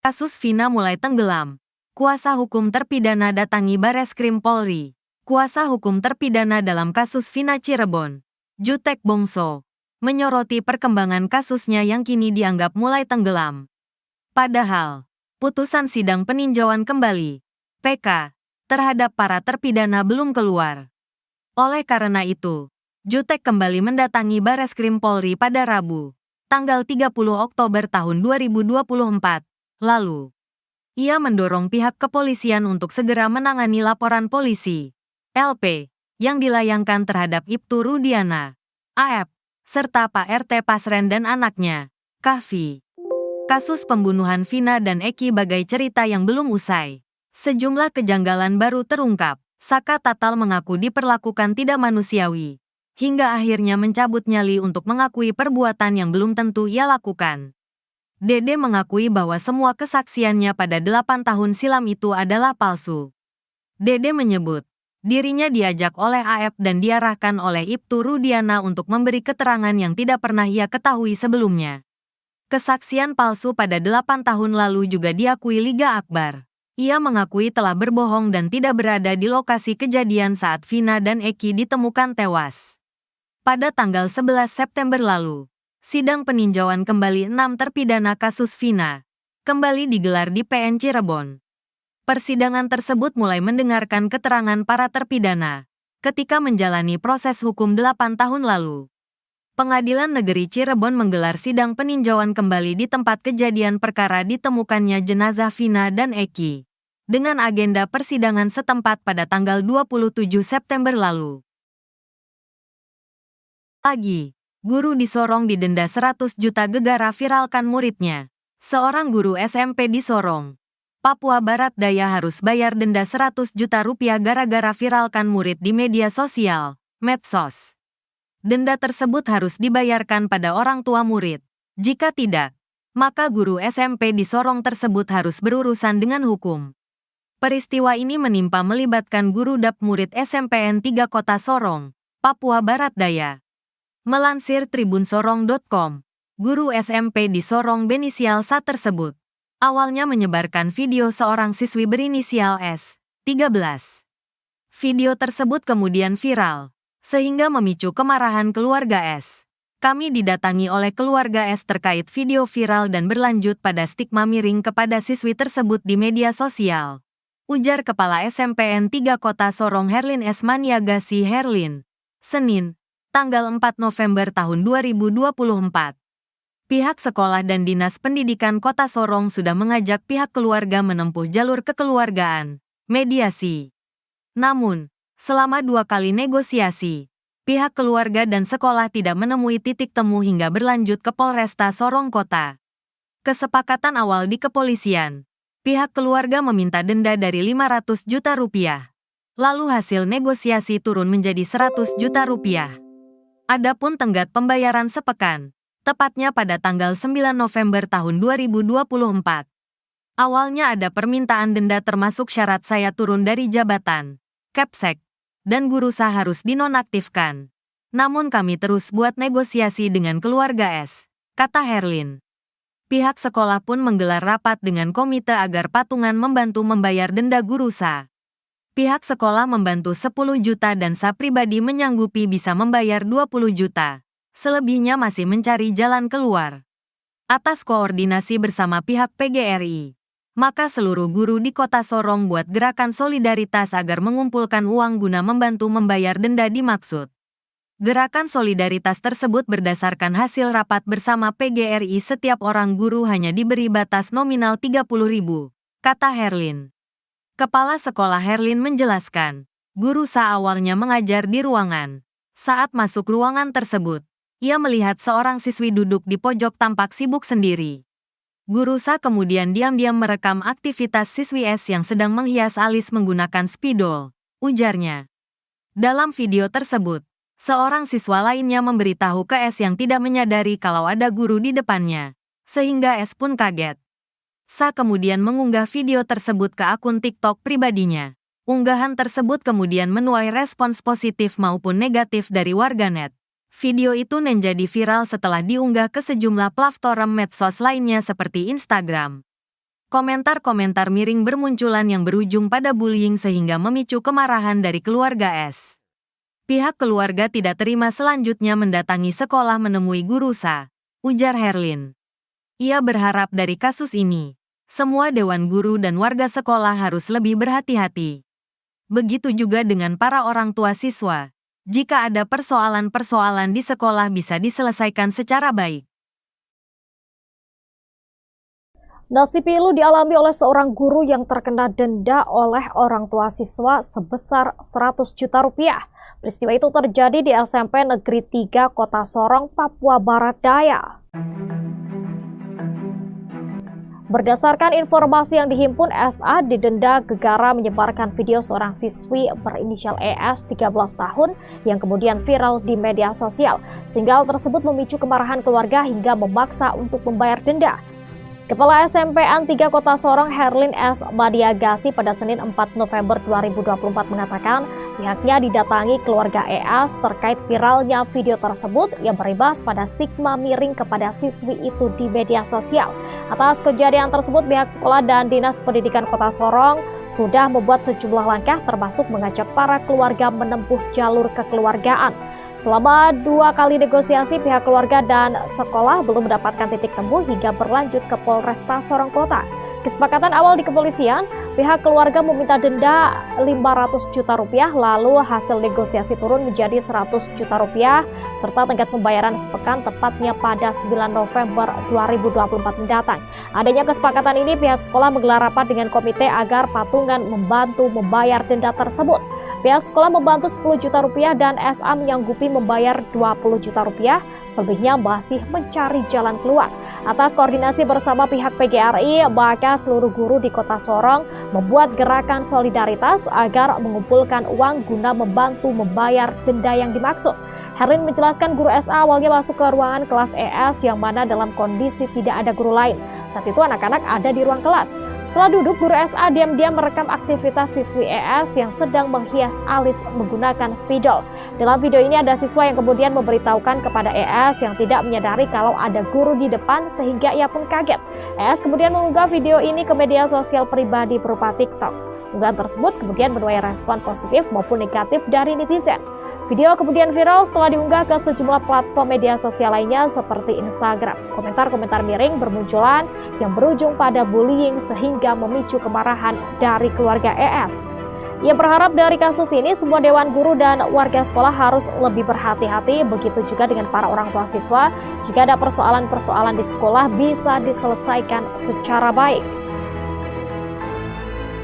Kasus Vina mulai tenggelam. Kuasa hukum terpidana datangi Bareskrim Polri. Kuasa hukum terpidana dalam kasus Vina Cirebon, Jutek Bongso, menyoroti perkembangan kasusnya yang kini dianggap mulai tenggelam. Padahal, putusan sidang peninjauan kembali, PK, terhadap para terpidana belum keluar. Oleh karena itu, Jutek kembali mendatangi Bareskrim Polri pada Rabu, tanggal 30 Oktober tahun 2024. Lalu, ia mendorong pihak kepolisian untuk segera menangani laporan polisi, LP, yang dilayangkan terhadap Ibtu Rudiana, AF, serta Pak RT Pasren dan anaknya, Kahfi. Kasus pembunuhan Vina dan Eki bagai cerita yang belum usai. Sejumlah kejanggalan baru terungkap. Saka Tatal mengaku diperlakukan tidak manusiawi, hingga akhirnya mencabut nyali untuk mengakui perbuatan yang belum tentu ia lakukan. Dede mengakui bahwa semua kesaksiannya pada 8 tahun silam itu adalah palsu. Dede menyebut, dirinya diajak oleh AF dan diarahkan oleh Ibtu Rudiana untuk memberi keterangan yang tidak pernah ia ketahui sebelumnya. Kesaksian palsu pada 8 tahun lalu juga diakui Liga Akbar. Ia mengakui telah berbohong dan tidak berada di lokasi kejadian saat Vina dan Eki ditemukan tewas. Pada tanggal 11 September lalu, sidang peninjauan kembali 6 terpidana kasus Vina kembali digelar di PN Cirebon. Persidangan tersebut mulai mendengarkan keterangan para terpidana ketika menjalani proses hukum 8 tahun lalu. Pengadilan Negeri Cirebon menggelar sidang peninjauan kembali di tempat kejadian perkara ditemukannya jenazah Vina dan Eki dengan agenda persidangan setempat pada tanggal 27 September lalu. Pagi, guru di Sorong didenda 100 juta gegara viralkan muridnya. Seorang guru SMP di Sorong, Papua Barat Daya harus bayar denda 100 juta rupiah gara-gara viralkan murid di media sosial, medsos. Denda tersebut harus dibayarkan pada orang tua murid. Jika tidak, maka guru SMP di Sorong tersebut harus berurusan dengan hukum. Peristiwa ini melibatkan guru DAP murid SMPN 3 Kota Sorong, Papua Barat Daya. Melansir tribunsorong.com, guru SMP di Sorong berinisial S tersebut awalnya menyebarkan video seorang siswi berinisial S, 13. Video tersebut kemudian viral, sehingga memicu kemarahan keluarga S. Kami didatangi oleh keluarga S terkait video viral dan berlanjut pada stigma miring kepada siswi tersebut di media sosial. Ujar Kepala SMPN 3 Kota Sorong Herlin S. Maniagasi Herlin, Senin, tanggal 4 November tahun 2024. Pihak sekolah dan Dinas Pendidikan Kota Sorong sudah mengajak pihak keluarga menempuh jalur kekeluargaan, mediasi. Namun, selama 2 kali negosiasi, pihak keluarga dan sekolah tidak menemui titik temu hingga berlanjut ke Polresta Sorong Kota. Kesepakatan awal di kepolisian, pihak keluarga meminta denda dari 500 juta rupiah. Lalu hasil negosiasi turun menjadi 100 juta rupiah. Adapun tenggat pembayaran sepekan, tepatnya pada tanggal 9 November tahun 2024. Awalnya ada permintaan denda termasuk syarat saya turun dari jabatan, Kepsek, dan guru sah harus dinonaktifkan. Namun kami terus buat negosiasi dengan keluarga S, kata Herlin. Pihak sekolah pun menggelar rapat dengan komite agar patungan membantu membayar denda guru sah. Pihak sekolah membantu 10 juta dan sah pribadi menyanggupi bisa membayar 20 juta. Selebihnya masih mencari jalan keluar. Atas koordinasi bersama pihak PGRI, maka seluruh guru di Kota Sorong buat gerakan solidaritas agar mengumpulkan uang guna membantu membayar denda dimaksud. Gerakan solidaritas tersebut berdasarkan hasil rapat bersama PGRI. Setiap orang guru hanya diberi batas nominal 30.000, kata Herlin. Kepala sekolah Herlin menjelaskan, guru sah awalnya mengajar di ruangan. Saat masuk ruangan tersebut, ia melihat seorang siswi duduk di pojok tampak sibuk sendiri. Guru sah kemudian diam-diam merekam aktivitas siswi S yang sedang menghias alis menggunakan spidol, ujarnya. Dalam video tersebut, seorang siswa lainnya memberitahu ke S yang tidak menyadari kalau ada guru di depannya, sehingga S pun kaget. Sa kemudian mengunggah video tersebut ke akun TikTok pribadinya. Unggahan tersebut kemudian menuai respons positif maupun negatif dari warganet. Video itu menjadi viral setelah diunggah ke sejumlah platform medsos lainnya seperti Instagram. Komentar-komentar miring bermunculan yang berujung pada bullying sehingga memicu kemarahan dari keluarga S. Pihak keluarga tidak terima selanjutnya mendatangi sekolah menemui guru Sa, ujar Herlin. Ia berharap dari kasus ini, semua dewan guru dan warga sekolah harus lebih berhati-hati. Begitu juga dengan para orang tua siswa. Jika ada persoalan-persoalan di sekolah bisa diselesaikan secara baik. Nasib pilu dialami oleh seorang guru yang terkena denda oleh orang tua siswa sebesar 100 juta rupiah. Peristiwa itu terjadi di SMP Negeri 3 Kota Sorong, Papua Barat Daya. Berdasarkan informasi yang dihimpun, SA didenda gegara menyebarkan video seorang siswi berinisial ES 13 tahun yang kemudian viral di media sosial. Sehingga hal tersebut memicu kemarahan keluarga hingga memaksa untuk membayar denda. Kepala SMPN 3 Kota Sorong Herlin S. Madiagasi pada Senin 4 November 2024 mengatakan pihaknya didatangi keluarga ES terkait viralnya video tersebut yang berimbas pada stigma miring kepada siswi itu di media sosial. Atas kejadian tersebut, pihak sekolah dan Dinas Pendidikan Kota Sorong sudah membuat sejumlah langkah termasuk mengajak para keluarga menempuh jalur kekeluargaan. Selama 2 kali negosiasi, pihak keluarga dan sekolah belum mendapatkan titik temu hingga berlanjut ke Polresta Sorong Kota. Kesepakatan awal di kepolisian, pihak keluarga meminta denda 500 juta rupiah, lalu hasil negosiasi turun menjadi 100 juta rupiah, serta tenggat pembayaran sepekan tepatnya pada 9 November 2024 mendatang. Adanya kesepakatan ini, pihak sekolah menggelar rapat dengan komite agar patungan membantu membayar denda tersebut. Pihak sekolah membantu 10 juta rupiah dan SA menyanggupi membayar 20 juta rupiah, selebihnya masih mencari jalan keluar. Atas koordinasi bersama pihak PGRI, maka seluruh guru di Kota Sorong membuat gerakan solidaritas agar mengumpulkan uang guna membantu membayar denda yang dimaksud. Herlin menjelaskan guru SA awalnya masuk ke ruangan kelas ES yang mana dalam kondisi tidak ada guru lain. Saat itu anak-anak ada di ruang kelas. Setelah duduk, guru SA diam-diam merekam aktivitas siswi ES yang sedang menghias alis menggunakan spidol. Dalam video ini ada siswa yang kemudian memberitahukan kepada ES yang tidak menyadari kalau ada guru di depan sehingga ia pun kaget. ES kemudian mengunggah video ini ke media sosial pribadi berupa TikTok. Unggahan tersebut kemudian menuai respon positif maupun negatif dari netizen. Video kemudian viral setelah diunggah ke sejumlah platform media sosial lainnya seperti Instagram. Komentar-komentar miring bermunculan yang berujung pada bullying sehingga memicu kemarahan dari keluarga ES. Ia berharap dari kasus ini semua dewan guru dan warga sekolah harus lebih berhati-hati, begitu juga dengan para orang tua siswa. Jika ada persoalan-persoalan di sekolah bisa diselesaikan secara baik.